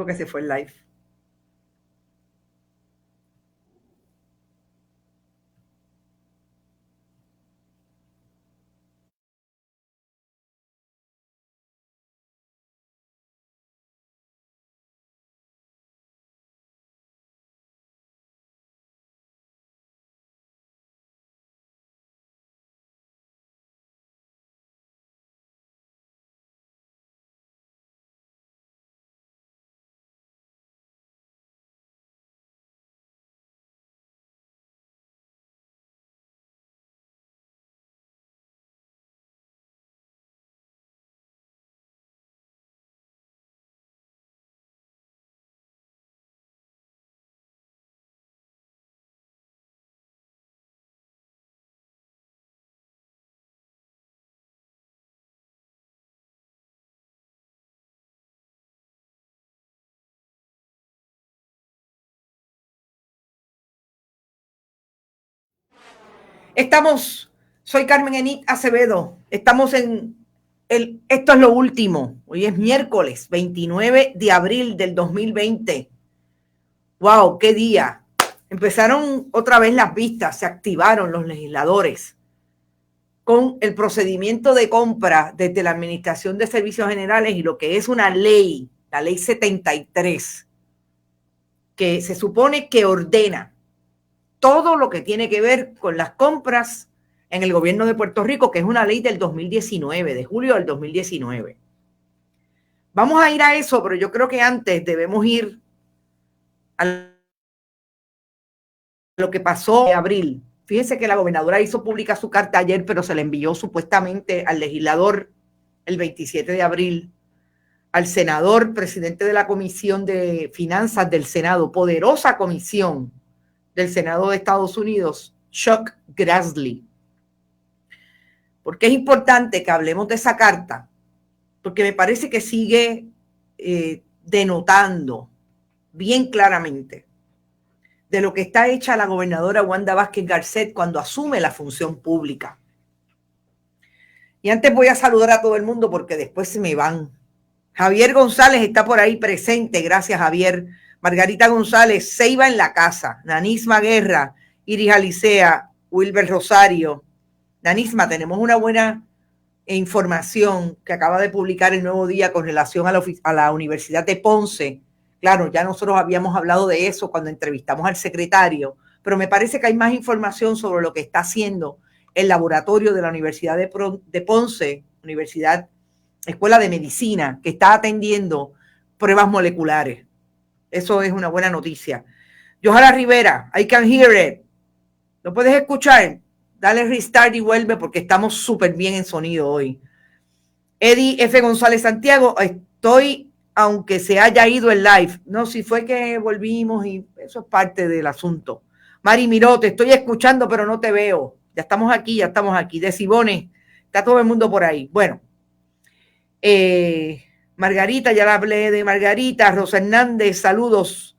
porque se fue el live. Soy Carmen Enit Acevedo, estamos esto es lo último, hoy es miércoles 29 de abril del 2020. ¡Wow! ¡Qué día! Empezaron otra vez las vistas, se activaron los legisladores con el procedimiento de compra desde la Administración de Servicios Generales y lo que es una ley, la ley 73, que se supone que ordena todo lo que tiene que ver con las compras en el gobierno de Puerto Rico, que es una ley del 2019, de julio del 2019. Vamos a ir a eso, pero yo creo que antes debemos ir a lo que pasó en abril. Fíjense que la gobernadora hizo pública su carta ayer, pero se la envió supuestamente al legislador el 27 de abril, al senador, presidente de la Comisión de Finanzas del Senado, poderosa comisión del Senado de Estados Unidos, Chuck Grassley. Porque es importante que hablemos de esa carta, porque me parece que sigue denotando bien claramente de lo que está hecha la gobernadora Wanda Vázquez Garcet cuando asume la función pública. Y antes voy a saludar a todo el mundo porque después se me van. Javier González está por ahí presente, gracias Javier. Margarita González, Ceiba en la casa, Nanisma Guerra, Iris Alicea, Wilber Rosario. Nanisma, tenemos una buena información que acaba de publicar el Nuevo Día con relación a la Universidad de Ponce. Claro, ya nosotros habíamos hablado de eso cuando entrevistamos al secretario, pero me parece que hay más información sobre lo que está haciendo el laboratorio de la Universidad de Ponce, Escuela de Medicina, que está atendiendo pruebas moleculares. Eso es una buena noticia. Johanna Rivera, I can hear it. ¿Lo puedes escuchar? Dale restart y vuelve porque estamos súper bien en sonido hoy. Eddie F. González Santiago, estoy, aunque se haya ido el live. No, si fue que volvimos y eso es parte del asunto. Mari Miró, te estoy escuchando, pero no te veo. Ya estamos aquí. De Sibone, está todo el mundo por ahí. Bueno, Margarita, ya la hablé de Margarita. Rosa Hernández, saludos.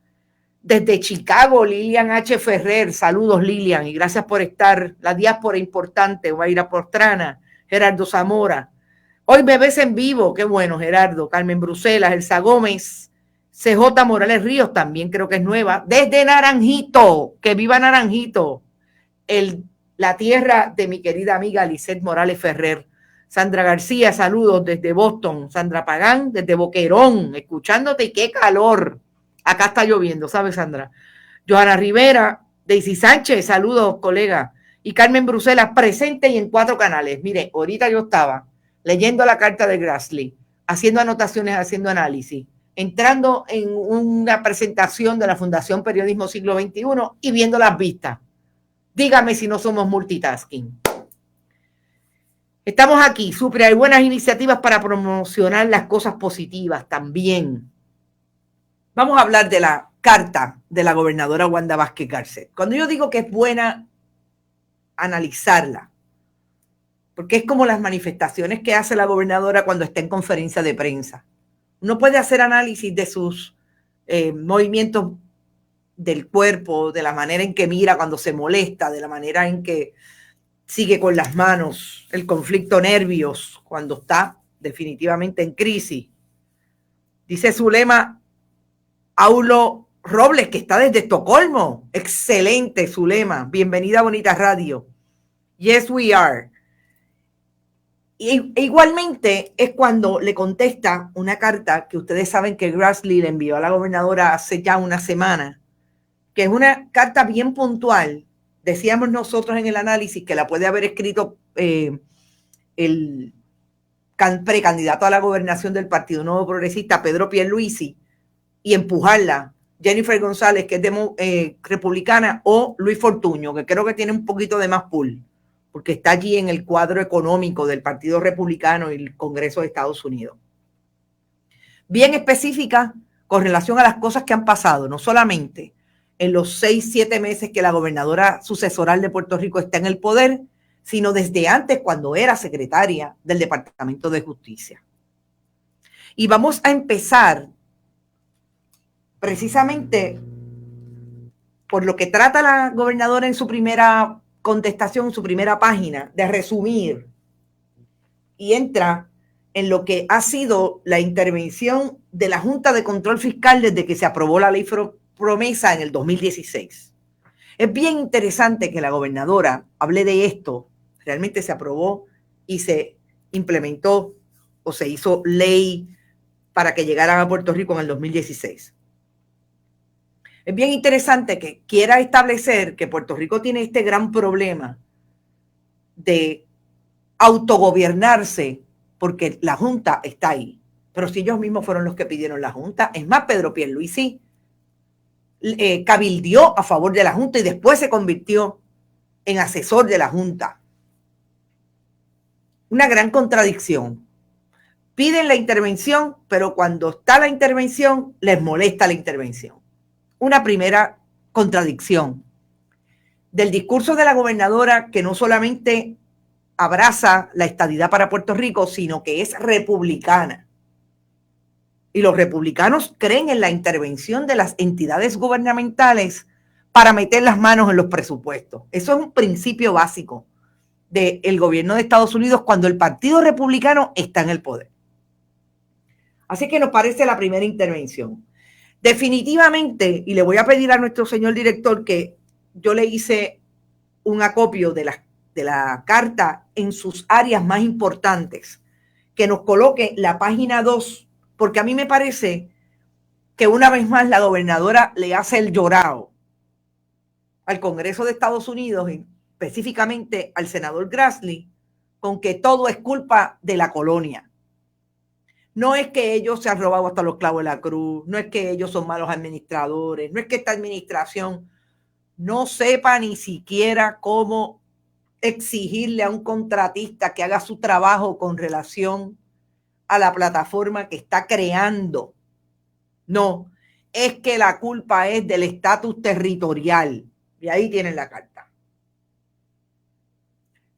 Desde Chicago, Lilian H. Ferrer, saludos Lilian y gracias por estar. La diáspora importante, Guaira Portrana, Gerardo Zamora. Hoy me ves en vivo, qué bueno Gerardo, Carmen Bruselas, Elsa Gómez, CJ Morales Ríos, también creo que es nueva. Desde Naranjito, que viva Naranjito, la tierra de mi querida amiga Lisette Morales Ferrer. Sandra García, saludos desde Boston. Sandra Pagán, desde Boquerón, escuchándote y qué calor. Acá está lloviendo, ¿sabes, Sandra? Johanna Rivera, Daisy Sánchez, saludos, colega. Y Carmen Bruselas, presente y en 4 canales. Mire, ahorita yo estaba leyendo la carta de Grassley, haciendo anotaciones, haciendo análisis, entrando en una presentación de la Fundación Periodismo Siglo XXI y viendo las vistas. Dígame si no somos multitasking. Estamos aquí, súper, hay buenas iniciativas para promocionar las cosas positivas también. Vamos a hablar de la carta de la gobernadora Wanda Vázquez Garcet. Cuando yo digo que es buena analizarla, porque es como las manifestaciones que hace la gobernadora cuando está en conferencia de prensa. Uno puede hacer análisis de sus movimientos del cuerpo, de la manera en que mira cuando se molesta, de la manera en que sigue con las manos, el conflicto nervios cuando está definitivamente en crisis. Dice su lema, Aulo Robles, que está desde Estocolmo. Excelente, Zulema. Bienvenida a Bonita Radio. Yes, we are. Igualmente es cuando le contesta una carta que ustedes saben que Grassley le envió a la gobernadora hace ya una semana, que es una carta bien puntual. Decíamos nosotros en el análisis que la puede haber escrito el precandidato a la gobernación del Partido Nuevo Progresista, Pedro Pierluisi, y empujarla Jennifer González, que es republicana, o Luis Fortuño, que creo que tiene un poquito de más pull, porque está allí en el cuadro económico del Partido Republicano y el Congreso de Estados Unidos. Bien específica con relación a las cosas que han pasado, no solamente en los 6-7 meses que la gobernadora sucesoral de Puerto Rico está en el poder, sino desde antes cuando era secretaria del Departamento de Justicia. Y vamos a empezar precisamente por lo que trata la gobernadora en su primera contestación, en su primera página, de resumir, y entra en lo que ha sido la intervención de la Junta de Control Fiscal desde que se aprobó la ley promesa en el 2016. Es bien interesante que la gobernadora hable de esto. Realmente se aprobó y se implementó o se hizo ley para que llegaran a Puerto Rico en el 2016. Es bien interesante que quiera establecer que Puerto Rico tiene este gran problema de autogobernarse porque la Junta está ahí. Pero si ellos mismos fueron los que pidieron la Junta, es más, Pedro Pierluisi cabildió a favor de la Junta y después se convirtió en asesor de la Junta. Una gran contradicción. Piden la intervención, pero cuando está la intervención, les molesta la intervención. Una primera contradicción del discurso de la gobernadora, que no solamente abraza la estadidad para Puerto Rico, sino que es republicana. Y los republicanos creen en la intervención de las entidades gubernamentales para meter las manos en los presupuestos. Eso es un principio básico del gobierno de Estados Unidos cuando el Partido Republicano está en el poder. Así que nos parece la primera intervención. Definitivamente, y le voy a pedir a nuestro señor director que yo le hice un acopio de la carta en sus áreas más importantes, que nos coloque la página 2, porque a mí me parece que una vez más la gobernadora le hace el llorado al Congreso de Estados Unidos, específicamente al senador Grassley, con que todo es culpa de la colonia. No es que ellos se han robado hasta los clavos de la cruz, no es que ellos son malos administradores, no es que esta administración no sepa ni siquiera cómo exigirle a un contratista que haga su trabajo con relación a la plataforma que está creando. No, es que la culpa es del estatus territorial. Y ahí tienen la carta.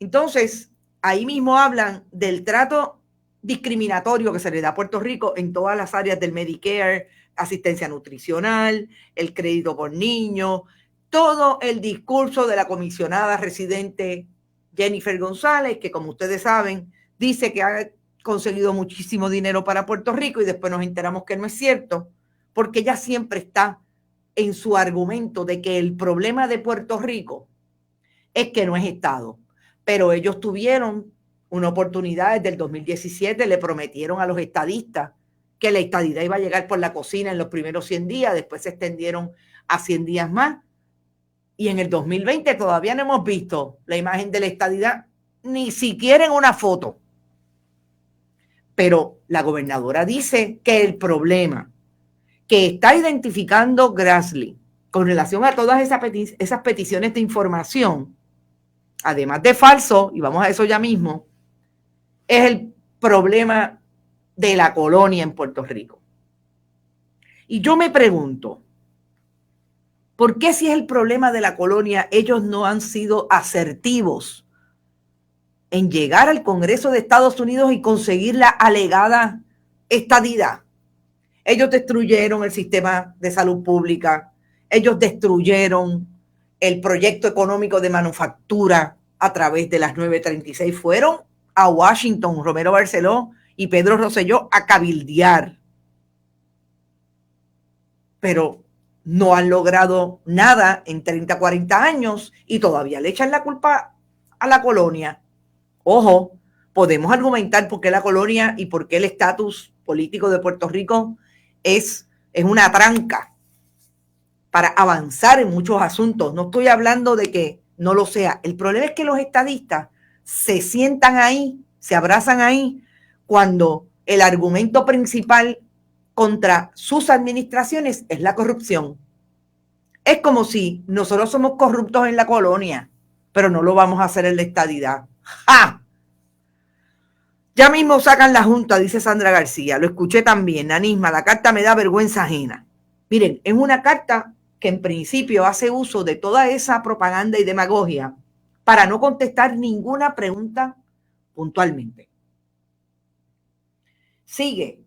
Entonces, ahí mismo hablan del trato discriminatorio que se le da a Puerto Rico en todas las áreas del Medicare, asistencia nutricional, el crédito por niños, todo el discurso de la comisionada residente Jennifer González, que como ustedes saben, dice que ha conseguido muchísimo dinero para Puerto Rico y después nos enteramos que no es cierto, porque ella siempre está en su argumento de que el problema de Puerto Rico es que no es Estado. Pero ellos tuvieron una oportunidad desde el 2017, le prometieron a los estadistas que la estadidad iba a llegar por la cocina en los primeros 100 días, después se extendieron a 100 días más. Y en el 2020 todavía no hemos visto la imagen de la estadidad, ni siquiera en una foto. Pero la gobernadora dice que el problema que está identificando Grassley con relación a todas esas peticiones de información, además de falso, y vamos a eso ya mismo, es el problema de la colonia en Puerto Rico. Y yo me pregunto, ¿por qué si es el problema de la colonia, ellos no han sido asertivos en llegar al Congreso de Estados Unidos y conseguir la alegada estadidad? Ellos destruyeron el sistema de salud pública, ellos destruyeron el proyecto económico de manufactura a través de las 936, fueron a Washington, Romero Barceló y Pedro Rosselló, a cabildear. pero no han logrado nada en 30, 40 años y todavía le echan la culpa a la colonia. Ojo, podemos argumentar por qué la colonia y por qué el estatus político de Puerto Rico es una tranca para avanzar en muchos asuntos. No estoy hablando de que no lo sea. El problema es que los estadistas se sientan ahí, se abrazan ahí, cuando el argumento principal contra sus administraciones es la corrupción. Es como si nosotros somos corruptos en la colonia, pero no lo vamos a hacer en la estadidad. ¡Ja! Ya mismo sacan la junta, dice Sandra García. Lo escuché también. Anisma, la carta me da vergüenza ajena. Miren, es una carta que en principio hace uso de toda esa propaganda y demagogia para no contestar ninguna pregunta puntualmente. Sigue.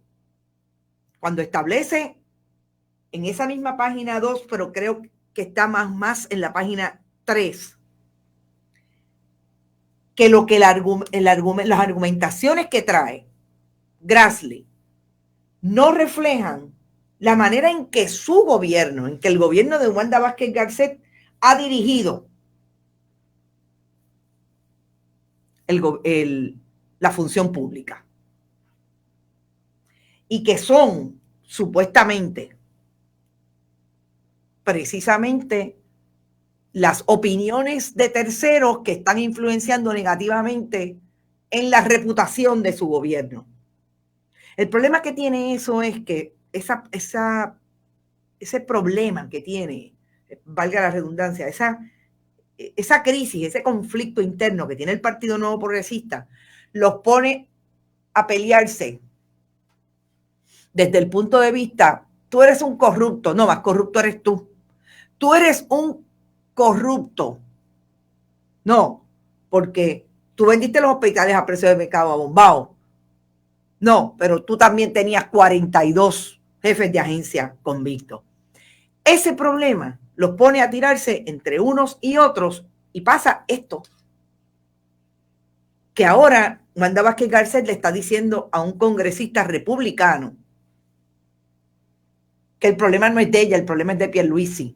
Cuando establece en esa misma página 2, pero creo que está más en la página 3, que lo que las argumentaciones que trae Grassley no reflejan la manera en que su gobierno, en que el gobierno de Wanda Vázquez Garcet ha dirigido la función pública. Y que son supuestamente precisamente las opiniones de terceros que están influenciando negativamente en la reputación de su gobierno. El problema que tiene eso es que ese problema que tiene, valga la redundancia, esa crisis, ese conflicto interno que tiene el Partido Nuevo Progresista, los pone a pelearse desde el punto de vista, tú eres un corrupto, no, más corrupto eres tú. Tú eres un corrupto. No, porque tú vendiste los hospitales a precio de mercado abombado. No, pero tú también tenías 42 jefes de agencia convictos. Ese problema los pone a tirarse entre unos y otros y pasa esto. Que ahora Wanda Vázquez Garcet le está diciendo a un congresista republicano que el problema no es de ella, el problema es de Pierluisi,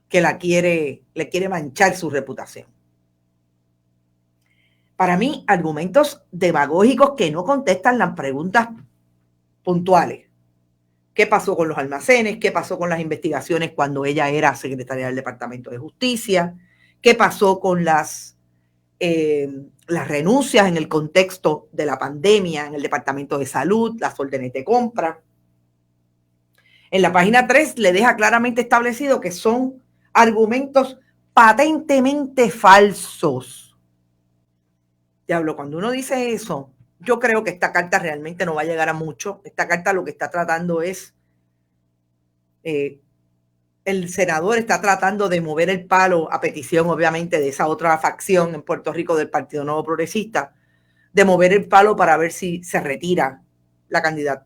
que le quiere manchar su reputación. Para mí, argumentos demagógicos que no contestan las preguntas puntuales. ¿Qué pasó con los almacenes? ¿Qué pasó con las investigaciones cuando ella era secretaria del Departamento de Justicia? ¿Qué pasó con las renuncias en el contexto de la pandemia en el Departamento de Salud, las órdenes de compra? En la página 3 le deja claramente establecido que son argumentos patentemente falsos. Diablo, cuando uno dice eso, yo creo que esta carta realmente no va a llegar a mucho. Esta carta lo que está tratando es, el senador está tratando de mover el palo a petición, obviamente, de esa otra facción en Puerto Rico del Partido Nuevo Progresista, de mover el palo para ver si se retira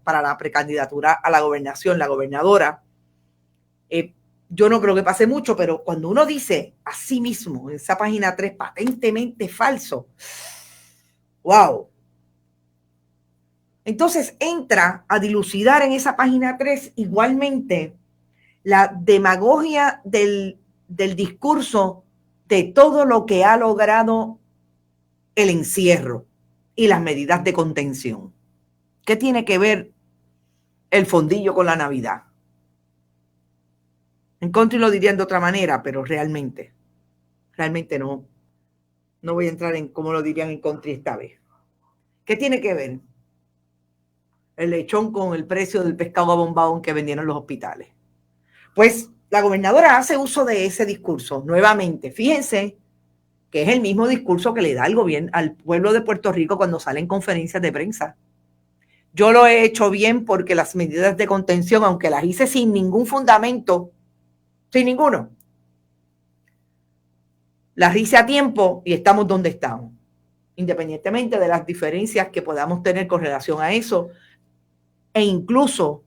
para la precandidatura a la gobernación, la gobernadora. Yo no creo que pase mucho, pero cuando uno dice a sí mismo en esa página 3, patentemente falso, ¡wow! Entonces entra a dilucidar en esa página 3 igualmente la demagogia del discurso de todo lo que ha logrado el encierro y las medidas de contención. ¿Qué tiene que ver el fondillo con la Navidad? En contra lo dirían de otra manera, pero realmente no. No voy a entrar en cómo lo dirían en contra esta vez. ¿Qué tiene que ver el lechón con el precio del pescado abombado que vendieron los hospitales? Pues la gobernadora hace uso de ese discurso nuevamente. Fíjense que es el mismo discurso que le da el gobierno al pueblo de Puerto Rico cuando salen conferencias de prensa. Yo lo he hecho bien porque las medidas de contención, aunque las hice sin ningún fundamento, sin ninguno, las hice a tiempo y estamos donde estamos. Independientemente de las diferencias que podamos tener con relación a eso, e incluso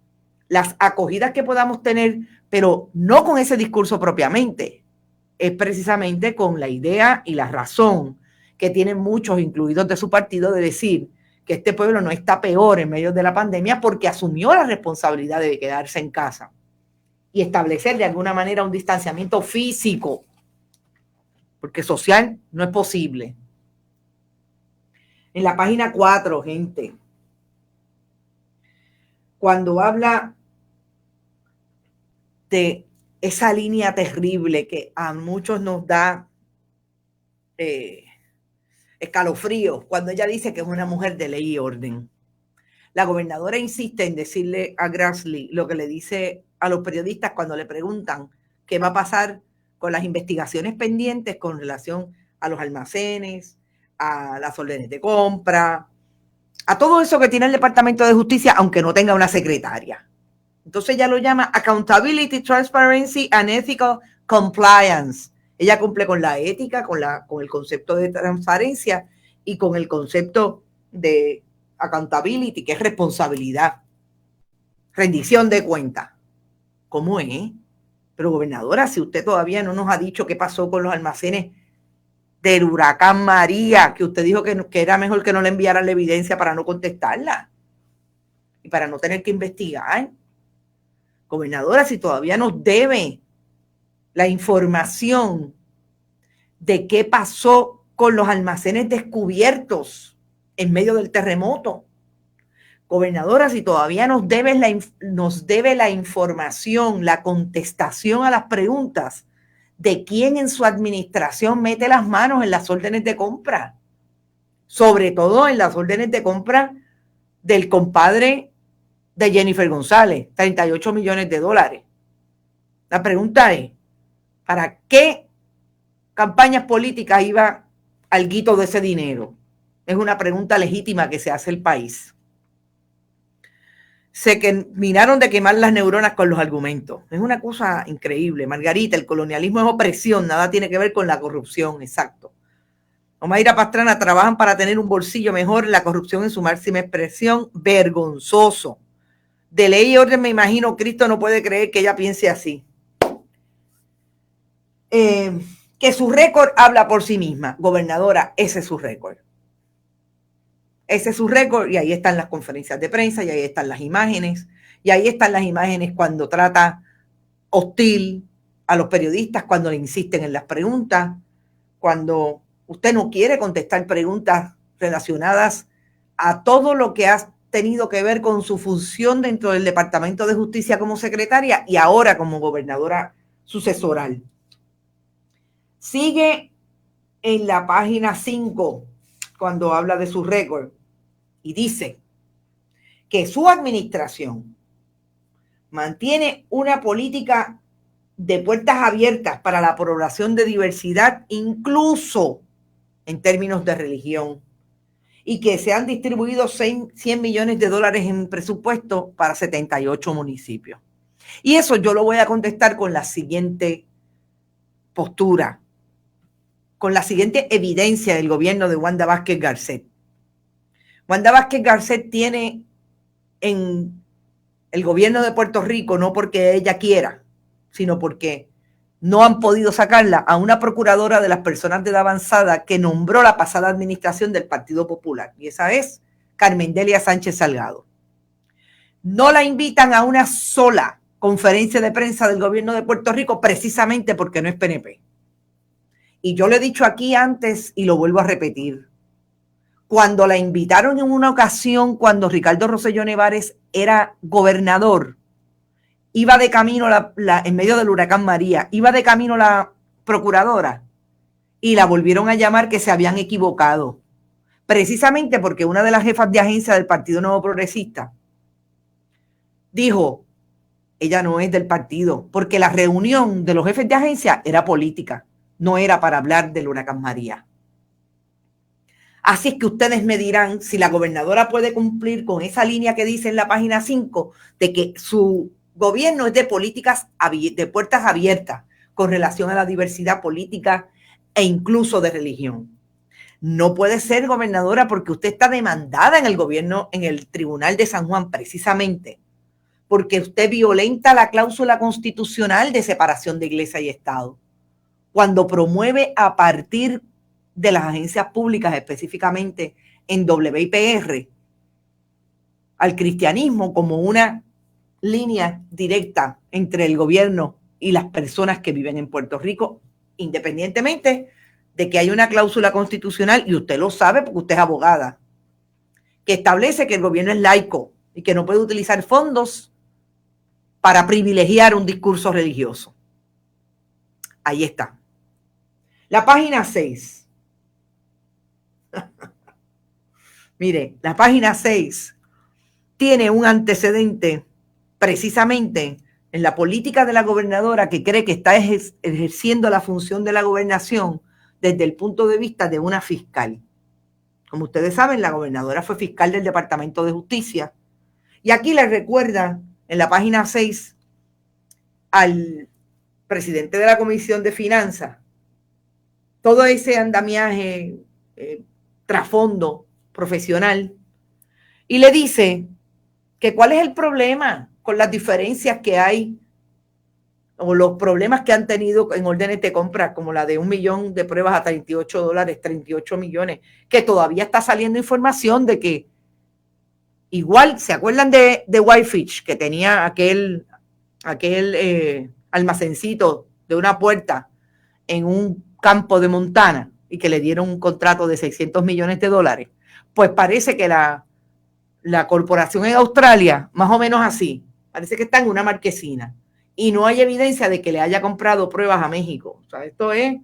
las acogidas que podamos tener, pero no con ese discurso propiamente, es precisamente con la idea y la razón que tienen muchos, incluidos de su partido, de decir que este pueblo no está peor en medio de la pandemia porque asumió la responsabilidad de quedarse en casa. y establecer de alguna manera un distanciamiento físico, porque social no es posible. En la página 4, gente, cuando habla de esa línea terrible que a muchos nos da escalofríos, cuando ella dice que es una mujer de ley y orden. La gobernadora insiste en decirle a Grassley lo que le dice a los periodistas cuando le preguntan qué va a pasar con las investigaciones pendientes con relación a los almacenes, a las órdenes de compra, a todo eso que tiene el Departamento de Justicia, aunque no tenga una secretaria. Entonces ella lo llama Accountability, Transparency and Ethical Compliance. Ella cumple con la ética, con el concepto de transparencia y con el concepto de accountability, que es responsabilidad, rendición de cuentas. ¿Cómo es? Pero gobernadora, si usted todavía no nos ha dicho qué pasó con los almacenes del huracán María, que usted dijo que era mejor que no le enviaran la evidencia para no contestarla y para no tener que investigar. Gobernadora, si todavía nos debe la información de qué pasó con los almacenes descubiertos en medio del terremoto. Gobernadora, si todavía nos debe la información, la contestación a las preguntas de quién en su administración mete las manos en las órdenes de compra, sobre todo en las órdenes de compra del compadre de Jennifer González, 38 millones de dólares. La pregunta es, ¿para qué campañas políticas iba alguito de ese dinero? Es una pregunta legítima que se hace el país. Se miraron de quemar las neuronas con los argumentos. Es una cosa increíble. Margarita, el colonialismo es opresión, nada tiene que ver con la corrupción, exacto. Omaira Pastrana, trabajan para tener un bolsillo mejor, la corrupción en su máxima expresión, vergonzoso. De ley y orden, me imagino, Cristo no puede creer que ella piense así. Que su récord habla por sí misma. Gobernadora, ese es su récord. Ese es su récord y ahí están las conferencias de prensa y ahí están las imágenes. Y ahí están las imágenes cuando trata hostil a los periodistas, cuando le insisten en las preguntas, cuando usted no quiere contestar preguntas relacionadas a todo lo que ha tenido que ver con su función dentro del Departamento de Justicia como secretaria y ahora como gobernadora sucesoral. Sigue en la página 5 cuando habla de su récord y dice que su administración mantiene una política de puertas abiertas para la población de diversidad, incluso en términos de religión, y que se han distribuido 100 millones de dólares en presupuesto para 78 municipios. Y eso yo lo voy a contestar con la siguiente postura, con la siguiente evidencia del gobierno de Wanda Vázquez Garcet. Wanda Vázquez Garcet tiene en el gobierno de Puerto Rico, no porque ella quiera, sino porque no han podido sacarla, a una procuradora de las personas de edad avanzada que nombró la pasada administración del Partido Popular, y esa es Carmen Delia Sánchez Salgado. No la invitan a una sola conferencia de prensa del gobierno de Puerto Rico precisamente porque no es PNP. Y yo lo he dicho aquí antes y lo vuelvo a repetir. Cuando la invitaron en una ocasión, cuando Ricardo Rosselló Nevares era gobernador, iba de camino en medio del huracán María, iba de camino la procuradora y la volvieron a llamar que se habían equivocado. Precisamente porque una de las jefas de agencia del Partido Nuevo Progresista dijo, ella no es del partido, porque la reunión de los jefes de agencia era política, no era para hablar del huracán María. Así es que ustedes me dirán si la gobernadora puede cumplir con esa línea que dice en la página 5 de que su gobierno es de políticas de puertas abiertas con relación a la diversidad política e incluso de religión. No puede ser, gobernadora, porque usted está demandada en el gobierno, en el Tribunal de San Juan, precisamente porque usted violenta la cláusula constitucional de separación de Iglesia y Estado cuando promueve a partir de las agencias públicas, específicamente en WIPR, al cristianismo como una línea directa entre el gobierno y las personas que viven en Puerto Rico, independientemente de que hay una cláusula constitucional, y usted lo sabe porque usted es abogada, que establece que el gobierno es laico y que no puede utilizar fondos para privilegiar un discurso religioso. Ahí está. La página 6. Mire, la página 6 tiene un antecedente precisamente en la política de la gobernadora, que cree que está ejerciendo la función de la gobernación desde el punto de vista de una fiscal. Como ustedes saben, la gobernadora fue fiscal del Departamento de Justicia. Y aquí les recuerda en la página 6 al presidente de la Comisión de Finanzas todo ese andamiaje, trasfondo profesional, y le dice que cuál es el problema con las diferencias que hay o los problemas que han tenido en órdenes de compra, como la de 1 millón de pruebas a $38, 38 millones, que todavía está saliendo información de que igual, ¿se acuerdan de Whitefish, que tenía aquel almacencito de una puerta en un campo de Montana y que le dieron un contrato de $600 millones? Pues parece que la corporación en Australia, más o menos así, parece que está en una marquesina y no hay evidencia de que le haya comprado pruebas a México. O sea, esto es...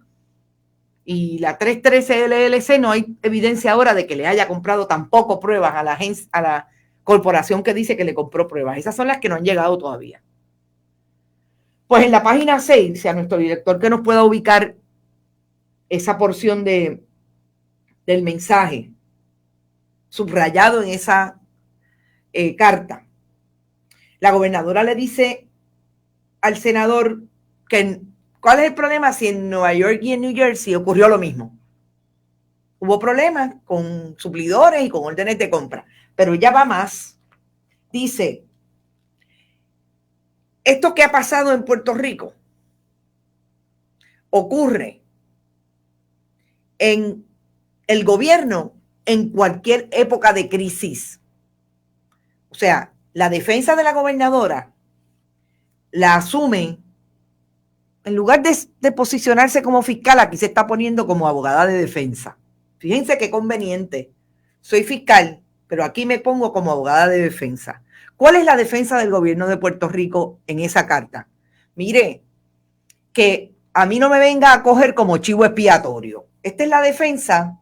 Y la 313 LLC, no hay evidencia ahora de que le haya comprado tampoco pruebas a la corporación que dice que le compró pruebas. Esas son las que no han llegado todavía. Pues en la página 6, a nuestro director que nos pueda ubicar esa porción del mensaje subrayado en esa carta, la gobernadora le dice al senador que ¿cuál es el problema si en Nueva York y en New Jersey ocurrió lo mismo? Hubo problemas con suplidores y con órdenes de compra, pero ya va más. Dice, esto que ha pasado en Puerto Rico ocurre en el gobierno en cualquier época de crisis. O sea, la defensa de la gobernadora la asume, en lugar de posicionarse como fiscal, aquí se está poniendo como abogada de defensa. Fíjense qué conveniente. Soy fiscal, pero aquí me pongo como abogada de defensa. ¿Cuál es la defensa del gobierno de Puerto Rico en esa carta? Mire, que a mí no me venga a coger como chivo expiatorio. Esta es la defensa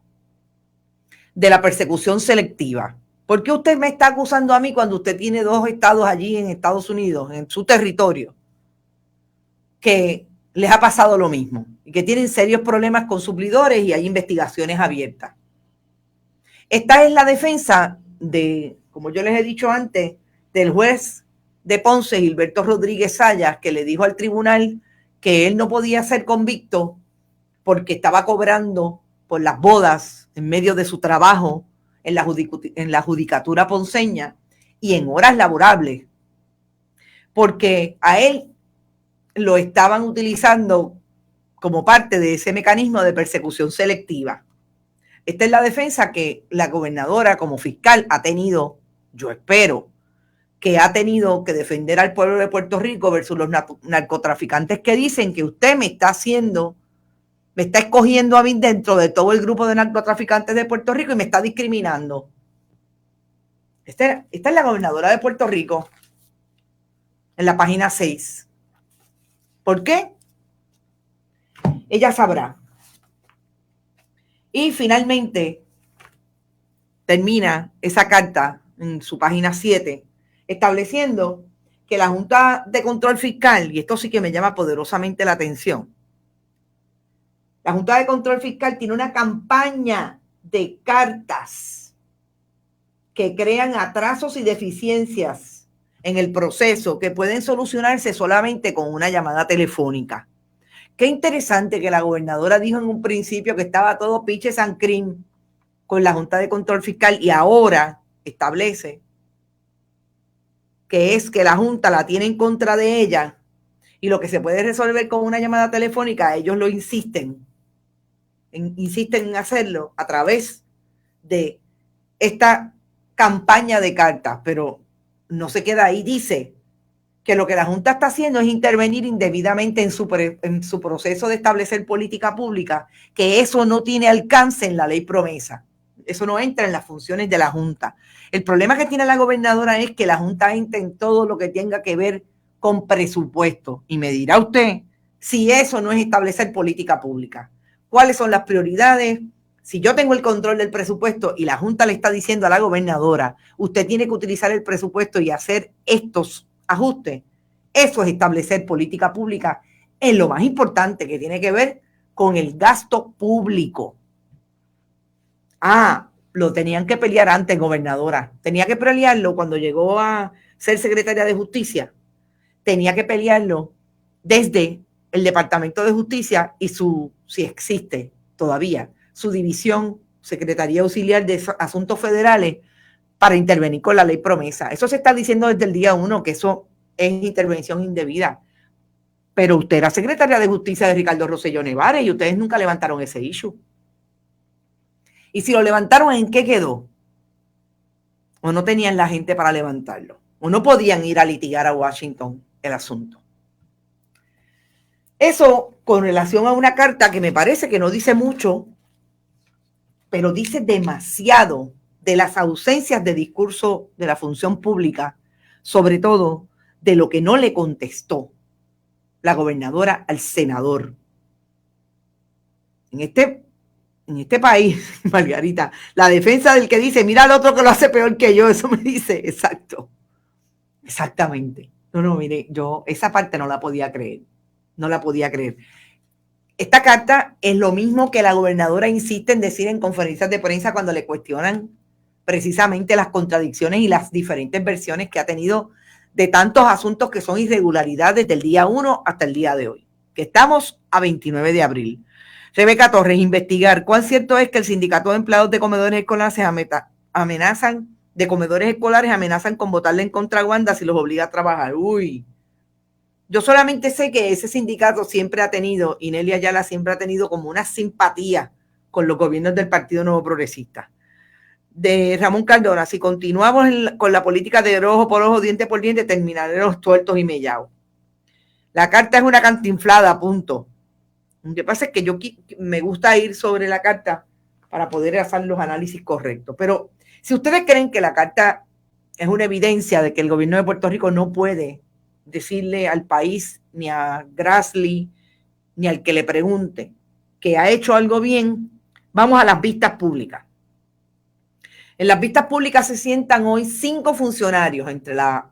de la persecución selectiva. ¿Por qué usted me está acusando a mí cuando usted tiene 2 estados allí en Estados Unidos, en su territorio, que les ha pasado lo mismo y que tienen serios problemas con suplidores y hay investigaciones abiertas? Esta es la defensa de, como yo les he dicho antes, del juez de Ponce, Gilberto Rodríguez Sayas, que le dijo al tribunal que él no podía ser convicto porque estaba cobrando por las bodas en medio de su trabajo en la judicatura ponceña y en horas laborables, porque a él lo estaban utilizando como parte de ese mecanismo de persecución selectiva. Esta es la defensa que la gobernadora como fiscal ha tenido, yo espero, que ha tenido que defender al pueblo de Puerto Rico versus los narcotraficantes que dicen que usted me está escogiendo a mí dentro de todo el grupo de narcotraficantes de Puerto Rico y me está discriminando. Esta es la gobernadora de Puerto Rico en la página 6. ¿Por qué? Ella sabrá. Y finalmente termina esa carta en su página 7 estableciendo que la Junta de Control Fiscal, y esto sí que me llama poderosamente la atención, la Junta de Control Fiscal tiene una campaña de cartas que crean atrasos y deficiencias en el proceso que pueden solucionarse solamente con una llamada telefónica. Qué interesante que la gobernadora dijo en un principio que estaba todo pitches and cream con la Junta de Control Fiscal y ahora establece que es que la Junta la tiene en contra de ella y lo que se puede resolver con una llamada telefónica, ellos lo insisten en hacerlo a través de esta campaña de cartas, pero no se queda ahí. Dice que lo que la Junta está haciendo es intervenir indebidamente en su proceso de establecer política pública, que eso no tiene alcance en la ley promesa. Eso no entra en las funciones de la Junta. El problema que tiene la gobernadora es que la Junta entra en todo lo que tenga que ver con presupuesto. Y me dirá usted si eso no es establecer política pública. ¿Cuáles son las prioridades? Si yo tengo el control del presupuesto y la Junta le está diciendo a la gobernadora, usted tiene que utilizar el presupuesto y hacer estos ajustes, eso es establecer política pública en lo más importante que tiene que ver con el gasto público. Lo tenían que pelear antes, gobernadora. Tenía que pelearlo cuando llegó a ser secretaria de Justicia. Tenía que pelearlo desde el Departamento de Justicia y si existe todavía, su división, Secretaría Auxiliar de Asuntos Federales, para intervenir con la ley promesa. Eso se está diciendo desde el día 1, que eso es intervención indebida. Pero usted era secretaria de Justicia de Ricardo Rosselló Nevares y ustedes nunca levantaron ese issue. Y si lo levantaron, ¿en qué quedó? O no tenían la gente para levantarlo. O no podían ir a litigar a Washington el asunto. Eso con relación a una carta que me parece que no dice mucho, pero dice demasiado de las ausencias de discurso de la función pública, sobre todo de lo que no le contestó la gobernadora al senador. En este país, Margarita, la defensa del que dice, mira al otro que lo hace peor que yo, eso me dice, exacto, exactamente. No, mire, yo esa parte no la podía creer, no la podía creer. Esta carta es lo mismo que la gobernadora insiste en decir en conferencias de prensa cuando le cuestionan precisamente las contradicciones y las diferentes versiones que ha tenido de tantos asuntos que son irregularidades desde el día 1 hasta el día de hoy, que estamos a 29 de abril. Rebeca Torres, investigar cuán cierto es que el sindicato de empleados de comedores escolares amenazan con votarle en contra a Wanda si los obliga a trabajar. Yo solamente sé que ese sindicato siempre ha tenido, y Nelia Ayala siempre ha tenido como una simpatía con los gobiernos del Partido Nuevo Progresista. De Ramón Cardona, si continuamos con la política de ojo por ojo, diente por diente, terminaremos tuertos y mellados. La carta es una cantinflada, punto. Lo que pasa es que yo me gusta ir sobre la carta para poder hacer los análisis correctos. Pero si ustedes creen que la carta es una evidencia de que el gobierno de Puerto Rico no puede decirle al país, ni a Grassley, ni al que le pregunte que ha hecho algo bien, vamos a las vistas públicas. En las vistas públicas se sientan hoy 5 funcionarios entre la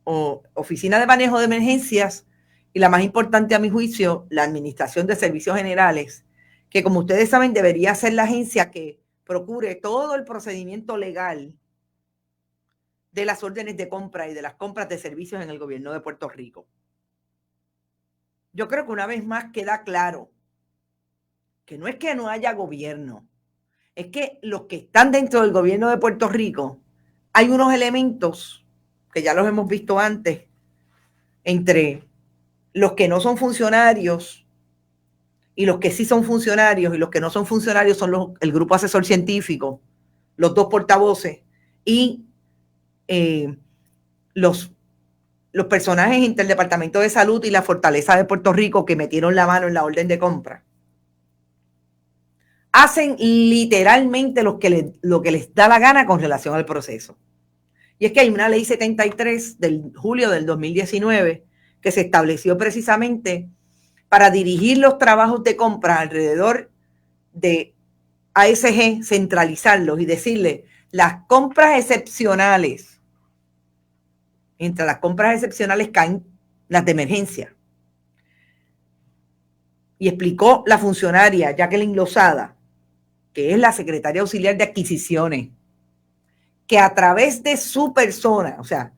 Oficina de Manejo de Emergencias y la más importante a mi juicio, la Administración de Servicios Generales, que como ustedes saben debería ser la agencia que procure todo el procedimiento legal de las órdenes de compra y de las compras de servicios en el gobierno de Puerto Rico. Yo creo que una vez más queda claro que no es que no haya gobierno, es que los que están dentro del gobierno de Puerto Rico, hay unos elementos que ya los hemos visto antes, entre los que no son funcionarios y los que sí son funcionarios, y los que no son funcionarios son el grupo asesor científico, los 2 portavoces y los personajes entre el Departamento de Salud y la Fortaleza de Puerto Rico que metieron la mano en la orden de compra. Hacen literalmente lo que les da la gana con relación al proceso. Y es que hay una ley 73 del julio del 2019 que se estableció precisamente para dirigir los trabajos de compra alrededor de ASG, centralizarlos y decirle las compras excepcionales. Entre las compras excepcionales caen las de emergencia. Y explicó la funcionaria Jacqueline Lozada, que es la secretaria auxiliar de adquisiciones, que a través de su persona, o sea,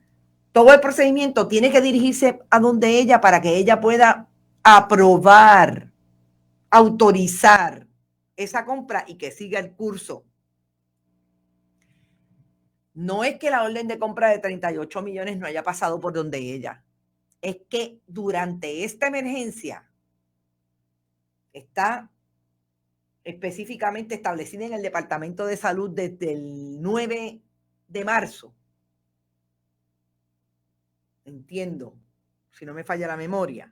todo el procedimiento tiene que dirigirse a donde ella para que ella pueda aprobar, autorizar esa compra y que siga el curso. No es que la orden de compra de 38 millones no haya pasado por donde ella. Es que durante esta emergencia está específicamente establecida en el Departamento de Salud desde el 9 de marzo. Entiendo si no me falla la memoria,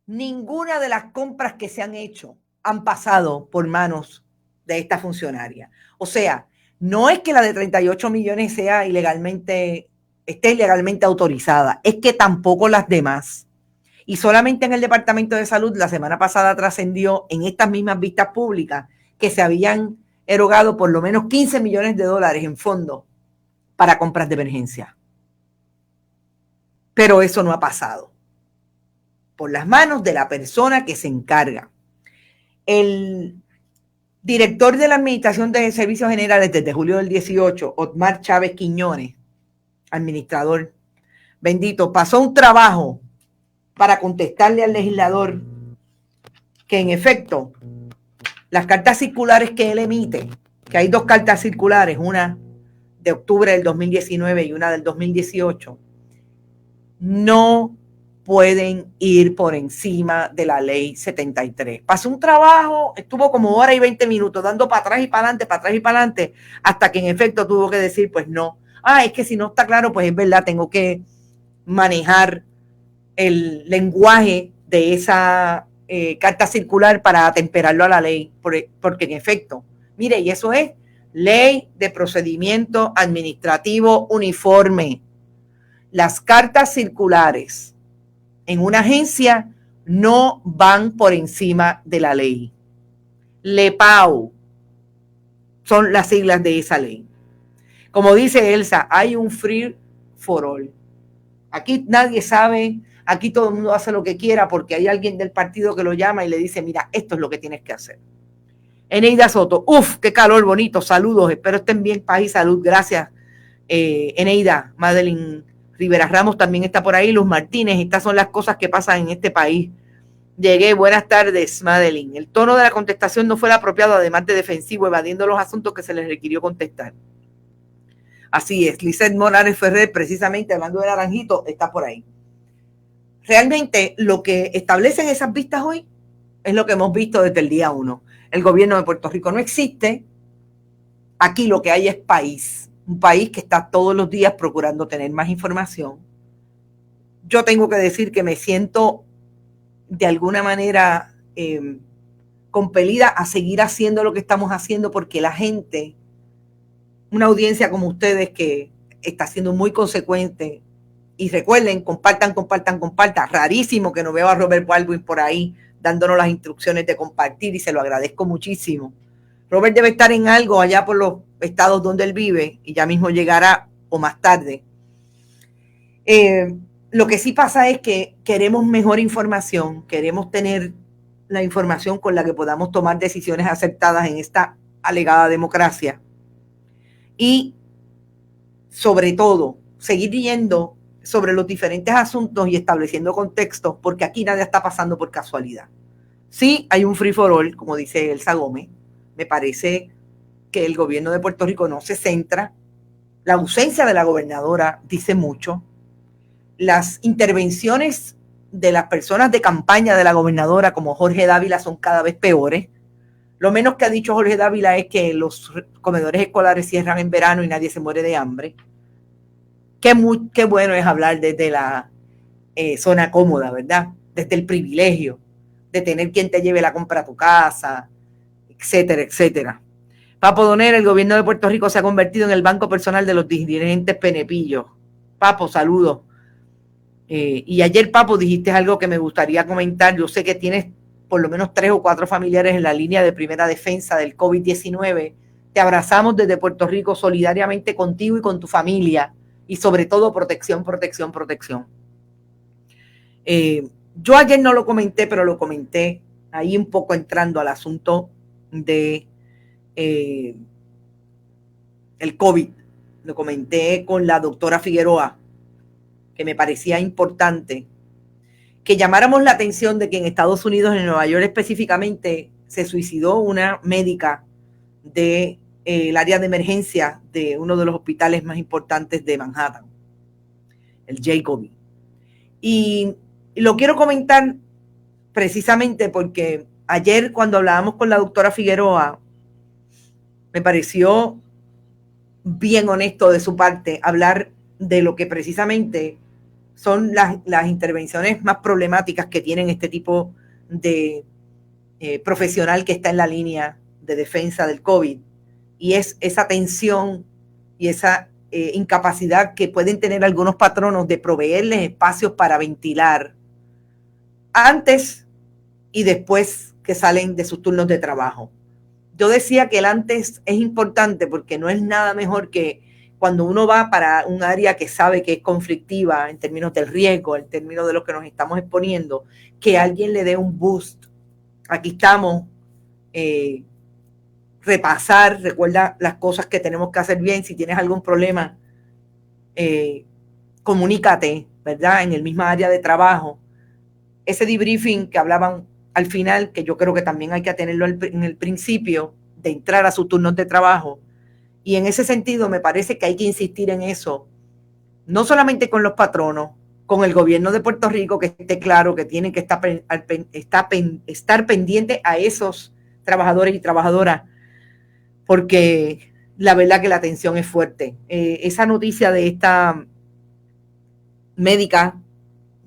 ninguna de las compras que se han hecho han pasado por manos de esta funcionaria. O sea, no es que la de 38 millones esté ilegalmente autorizada, es que tampoco las demás. Y solamente en el Departamento de Salud la semana pasada trascendió en estas mismas vistas públicas que se habían erogado por lo menos 15 millones de dólares en fondos para compras de emergencia. Pero eso no ha pasado por las manos de la persona que se encarga. El director de la Administración de Servicios Generales desde julio del 18, Otmar Chávez Quiñones, administrador, bendito, pasó un trabajo para contestarle al legislador que en efecto las cartas circulares que él emite, que hay 2 cartas circulares, una de octubre del 2019 y una del 2018, no pueden ir por encima de la ley 73. Pasó un trabajo, estuvo como hora y 20 minutos dando para atrás y para adelante, hasta que en efecto tuvo que decir, pues no. Es que si no está claro, pues es verdad, tengo que manejar el lenguaje de esa carta circular para atemperarlo a la ley, porque en efecto, mire, y eso es ley de procedimiento administrativo uniforme. Las cartas circulares en una agencia no van por encima de la ley. LEPAU son las siglas de esa ley. Como dice Elsa, hay un free for all. Aquí nadie sabe, aquí todo el mundo hace lo que quiera porque hay alguien del partido que lo llama y le dice, mira, esto es lo que tienes que hacer. Eneida Soto, qué calor bonito, saludos, espero estén bien, paz y salud, gracias. Eneida, Madeline Rivera Ramos también está por ahí, Luz Martínez, estas son las cosas que pasan en este país. Llegué, buenas tardes, Madeline. El tono de la contestación no fue el apropiado, además de defensivo, evadiendo los asuntos que se les requirió contestar. Así es, Lizeth Morales Ferrer, precisamente hablando de Naranjito, está por ahí. Realmente lo que establecen esas vistas hoy es lo que hemos visto desde el día 1. El gobierno de Puerto Rico no existe. Aquí lo que hay es país. Un país que está todos los días procurando tener más información. Yo tengo que decir que me siento de alguna manera compelida a seguir haciendo lo que estamos haciendo porque la gente, una audiencia como ustedes que está siendo muy consecuente, y recuerden, compartan. Rarísimo que no veo a Robert Baldwin por ahí dándonos las instrucciones de compartir y se lo agradezco muchísimo. Robert debe estar en algo allá por los estados donde él vive y ya mismo llegará o más tarde. Lo que sí pasa es que queremos mejor información, queremos tener la información con la que podamos tomar decisiones acertadas en esta alegada democracia y sobre todo seguir yendo sobre los diferentes asuntos y estableciendo contextos porque aquí nada está pasando por casualidad. Sí, hay un free for all, como dice Elsa Gómez. Me parece que el gobierno de Puerto Rico no se centra. La ausencia de la gobernadora dice mucho. Las intervenciones de las personas de campaña de la gobernadora, como Jorge Dávila, son cada vez peores. Lo menos que ha dicho Jorge Dávila es que los comedores escolares cierran en verano y nadie se muere de hambre. Qué bueno es hablar desde la zona cómoda, ¿verdad? Desde el privilegio de tener quien te lleve la compra a tu casa, etcétera, etcétera. Papo Donel, el gobierno de Puerto Rico se ha convertido en el banco personal de los dirigentes penepillos. Papo, saludos. Y ayer, Papo, dijiste algo que me gustaría comentar. Yo sé que tienes por lo menos 3 o 4 familiares en la línea de primera defensa del COVID-19. Te abrazamos desde Puerto Rico solidariamente contigo y con tu familia. Y sobre todo protección. Yo ayer no lo comenté, pero lo comenté ahí un poco entrando al asunto de el COVID. Lo comenté con la doctora Figueroa, que me parecía importante que llamáramos la atención de que en Estados Unidos, en Nueva York específicamente, se suicidó una médica del área de emergencia de uno de los hospitales más importantes de Manhattan, el Jacobi. Y lo quiero comentar precisamente porque ayer cuando hablábamos con la doctora Figueroa, me pareció bien honesto de su parte hablar de lo que precisamente son las intervenciones más problemáticas que tienen este tipo de profesional que está en la línea de defensa del COVID. Y es esa tensión y esa incapacidad que pueden tener algunos patronos de proveerles espacios para ventilar antes y después que salen de sus turnos de trabajo. Yo decía que el antes es importante porque no es nada mejor que cuando uno va para un área que sabe que es conflictiva en términos del riesgo, en términos de lo que nos estamos exponiendo, que alguien le dé un boost. Aquí estamos, repasar, recuerda las cosas que tenemos que hacer bien. Si tienes algún problema, comunícate, ¿verdad? En el mismo área de trabajo. Ese debriefing que hablaban al final, que yo creo que también hay que tenerlo en el principio de entrar a sus turnos de trabajo. Y en ese sentido me parece que hay que insistir en eso, no solamente con los patronos, con el gobierno de Puerto Rico, que esté claro que tienen que estar pendiente a esos trabajadores y trabajadoras, porque la verdad que la tensión es fuerte. Esa noticia de esta médica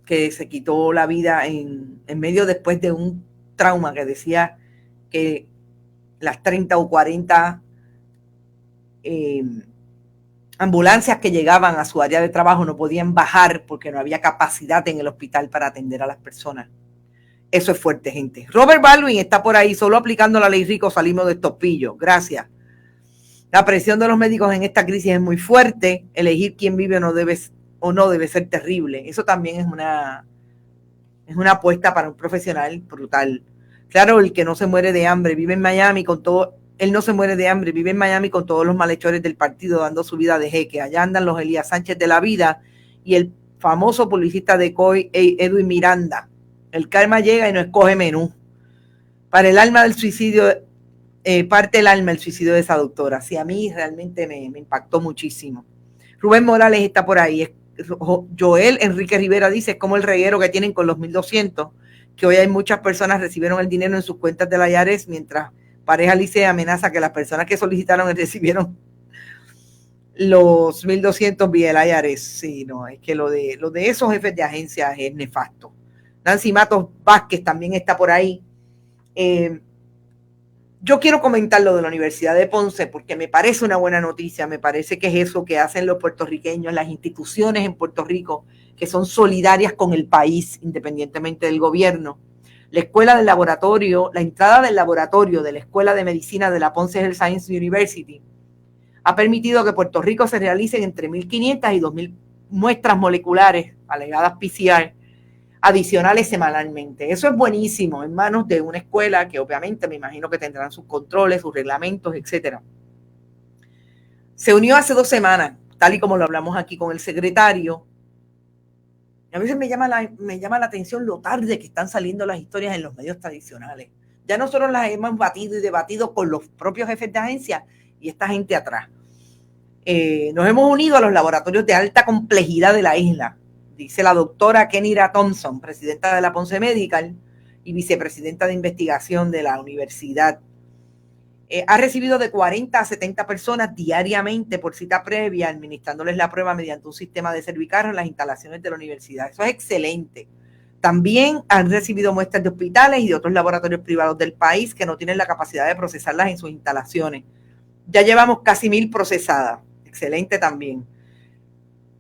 que se quitó la vida en medio después de un trauma, que decía que las 30 o 40 ambulancias que llegaban a su área de trabajo no podían bajar porque no había capacidad en el hospital para atender a las personas. Eso es fuerte, gente. Robert Baldwin está por ahí, solo aplicando la ley Rico salimos de estos pillos. Gracias. La presión de los médicos en esta crisis es muy fuerte. Elegir quién vive o no debe ser terrible. Eso también es una apuesta para un profesional brutal. Claro, el que no se muere de hambre vive en Miami con todo. Él no se muere de hambre, vive en Miami con todos los malhechores del partido dando su vida de jeque. Allá andan los Elías Sánchez de la vida y el famoso publicista de COI, Edwin Miranda. El karma llega y no escoge menú. Para el alma del suicidio, parte el alma el suicidio de esa doctora. Sí, a mí realmente me impactó muchísimo. Rubén Morales está por ahí. Joel Enrique Rivera dice, es como el reguero que tienen con los 1.200, que hoy hay muchas personas recibieron el dinero en sus cuentas de la IARES, mientras Pareja Licea amenaza que las personas que solicitaron recibieron los 1.200 vía el IARES. Sí, no, es que lo de esos jefes de agencias es nefasto. Nancy Matos Vázquez también está por ahí. Yo quiero comentar lo de la Universidad de Ponce porque me parece una buena noticia, me parece que es eso que hacen los puertorriqueños, las instituciones en Puerto Rico, que son solidarias con el país, independientemente del gobierno. La escuela del laboratorio, la entrada del laboratorio de la Escuela de Medicina de la Ponce Health Science University ha permitido que Puerto Rico se realicen entre 1.500 y 2.000 muestras moleculares, alegadas PCR, adicionales semanalmente. Eso es buenísimo en manos de una escuela que obviamente me imagino que tendrán sus controles, sus reglamentos, etcétera. Se unió hace 2 semanas, tal y como lo hablamos aquí con el secretario. A veces me llama la atención lo tarde que están saliendo las historias en los medios tradicionales. Ya nosotros las hemos batido y debatido con los propios jefes de agencia y esta gente atrás. Nos hemos unido a los laboratorios de alta complejidad de la isla, dice la doctora Kenira Thompson, presidenta de la Ponce Medical y vicepresidenta de investigación de la universidad. Ha recibido de 40 a 70 personas diariamente por cita previa, administrándoles la prueba mediante un sistema de cervicarro en las instalaciones de la universidad. Eso es excelente. También han recibido muestras de hospitales y de otros laboratorios privados del país que no tienen la capacidad de procesarlas en sus instalaciones. Ya llevamos casi 1.000 procesadas. Excelente también.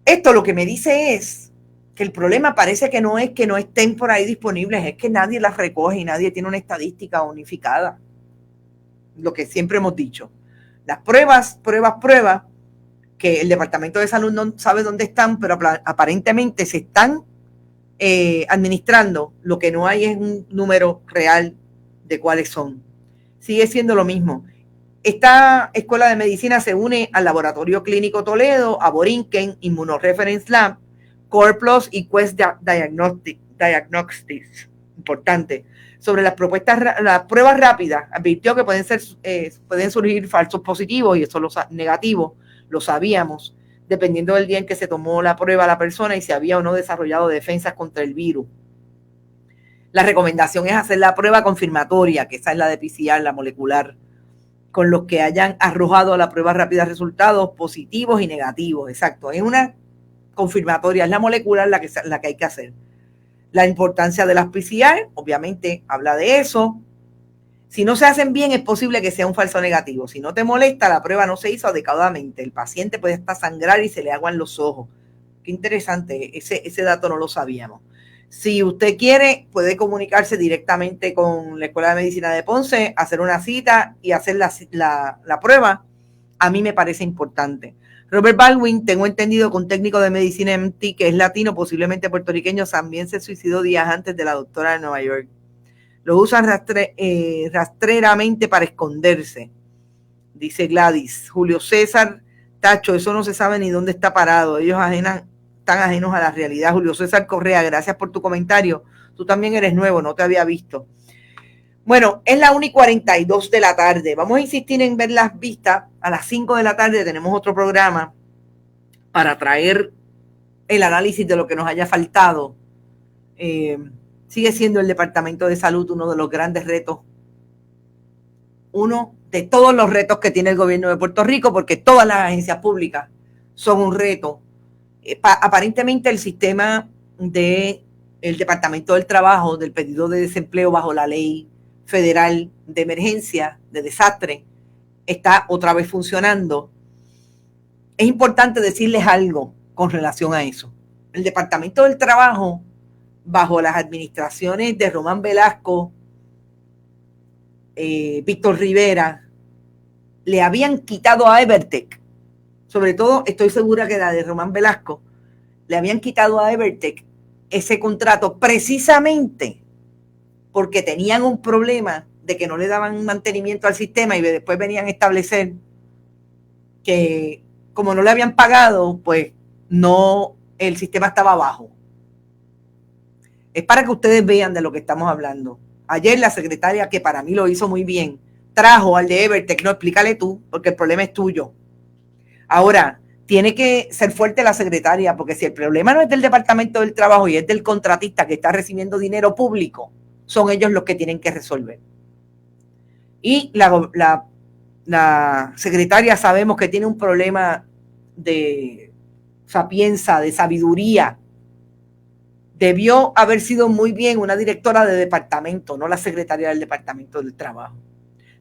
Esto lo que me dice es que el problema parece que no es que no estén por ahí disponibles, es que nadie las recoge y nadie tiene una estadística unificada. Lo que siempre hemos dicho. Las pruebas, que el Departamento de Salud no sabe dónde están, pero aparentemente se están administrando. Lo que no hay es un número real de cuáles son. Sigue siendo lo mismo. Esta escuela de medicina se une al Laboratorio Clínico Toledo, a Borinquen, Immunoreference Lab, CorePlus y Quest Diagnostics. Importante. Sobre las pruebas rápidas, advirtió que pueden surgir falsos positivos y eso negativos, lo sabíamos, dependiendo del día en que se tomó la prueba a la persona y si había o no desarrollado defensas contra el virus. La recomendación es hacer la prueba confirmatoria, que esa es la de PCR, la molecular, con los que hayan arrojado a la prueba rápida resultados positivos y negativos. Exacto, es una confirmatoria, es la molecular la que hay que hacer. La importancia de las PCR, obviamente, habla de eso. Si no se hacen bien, es posible que sea un falso negativo. Si no te molesta, la prueba no se hizo adecuadamente. El paciente puede hasta sangrar y se le aguan los ojos. Qué interesante, ese dato no lo sabíamos. Si usted quiere, puede comunicarse directamente con la Escuela de Medicina de Ponce, hacer una cita y hacer la prueba. A mí me parece importante. Robert Baldwin, tengo entendido que un técnico de medicina MT que es latino, posiblemente puertorriqueño, también se suicidó días antes de la doctora de Nueva York. Lo usan rastreramente para esconderse, dice Gladys. Julio César, Tacho, eso no se sabe ni dónde está parado. Ellos están ajenos a la realidad. Julio César Correa, gracias por tu comentario. Tú también eres nuevo, no te había visto. Bueno, es la 1:42 de la tarde. Vamos a insistir en ver las vistas. A las 5 de la tarde tenemos otro programa para traer el análisis de lo que nos haya faltado. Sigue siendo el Departamento de Salud uno de los grandes retos. Uno de todos los retos que tiene el gobierno de Puerto Rico, porque todas las agencias públicas son un reto. Aparentemente el sistema del Departamento del Trabajo, del pedido de desempleo bajo la ley federal de emergencia, de desastre, está otra vez funcionando. Es importante decirles algo con relación a eso. El Departamento del Trabajo, bajo las administraciones de Román Velasco, Víctor Rivera, le habían quitado a Evertec, sobre todo estoy segura que la de Román Velasco, le habían quitado a Evertec ese contrato precisamente porque tenían un problema de que no le daban mantenimiento al sistema y después venían a establecer que como no le habían pagado, pues no, el sistema estaba bajo. Es para que ustedes vean de lo que estamos hablando. Ayer la secretaria, que para mí lo hizo muy bien, trajo al de Evertec, no, explícale tú, porque el problema es tuyo. Ahora, tiene que ser fuerte la secretaria, porque si el problema no es del Departamento del Trabajo y es del contratista que está recibiendo dinero público, son ellos los que tienen que resolver. Y la secretaria sabemos que tiene un problema de sapienza, de sabiduría. Debió haber sido muy bien una directora de departamento, no la secretaria del Departamento del Trabajo.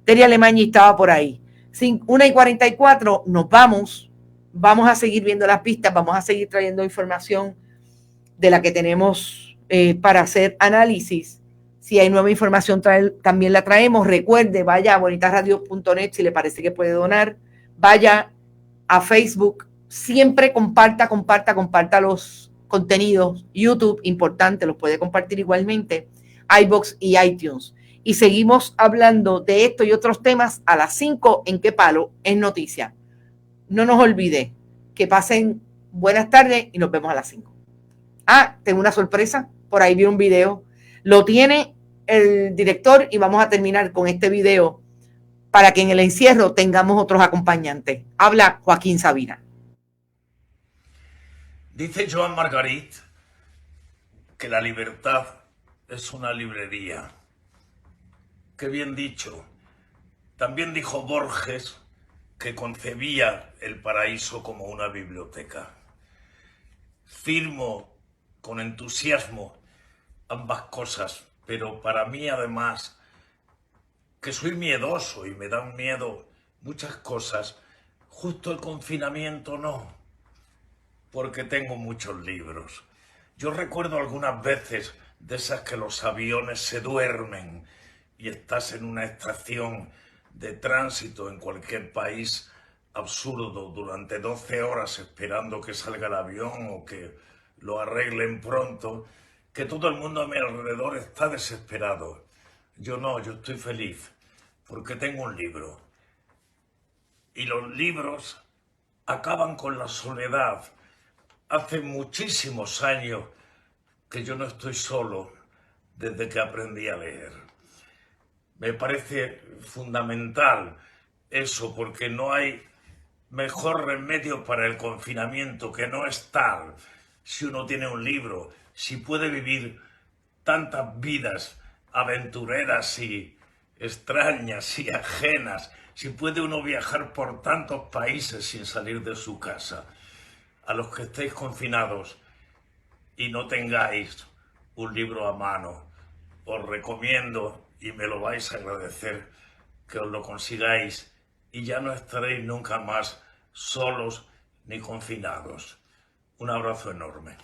Teri Alemany estaba por ahí. 1:44, nos vamos a seguir viendo las pistas, vamos a seguir trayendo información de la que tenemos para hacer análisis. Si hay nueva información, también la traemos. Recuerde, vaya a bonitasradio.net si le parece que puede donar. Vaya a Facebook. Siempre comparta los contenidos. YouTube, importante, los puede compartir igualmente. iVoox y iTunes. Y seguimos hablando de esto y otros temas a las 5 en Qué Palo es Noticia. No nos olvide que pasen buenas tardes y nos vemos a las 5. Tengo una sorpresa. Por ahí vi un video. Lo tiene el director y vamos a terminar con este video para que en el encierro tengamos otros acompañantes. Habla Joaquín Sabina. Dice Joan Margarit que la libertad es una librería. Qué bien dicho. También dijo Borges que concebía el paraíso como una biblioteca. Firmo con entusiasmo ambas cosas, pero para mí además, que soy miedoso y me dan miedo muchas cosas, justo el confinamiento no, porque tengo muchos libros. Yo recuerdo algunas veces de esas que los aviones se duermen y estás en una estación de tránsito en cualquier país absurdo durante 12 horas esperando que salga el avión o que lo arreglen pronto, que todo el mundo a mi alrededor está desesperado. Yo no, yo estoy feliz porque tengo un libro. Y los libros acaban con la soledad. Hace muchísimos años que yo no estoy solo desde que aprendí a leer. Me parece fundamental eso, porque no hay mejor remedio para el confinamiento que no estar. Si uno tiene un libro, si puede vivir tantas vidas aventureras y extrañas y ajenas, si puede uno viajar por tantos países sin salir de su casa. a los que estéis confinados y no tengáis un libro a mano, os recomiendo, y me lo vais a agradecer, que os lo consigáis y ya no estaréis nunca más solos ni confinados. Un abrazo enorme.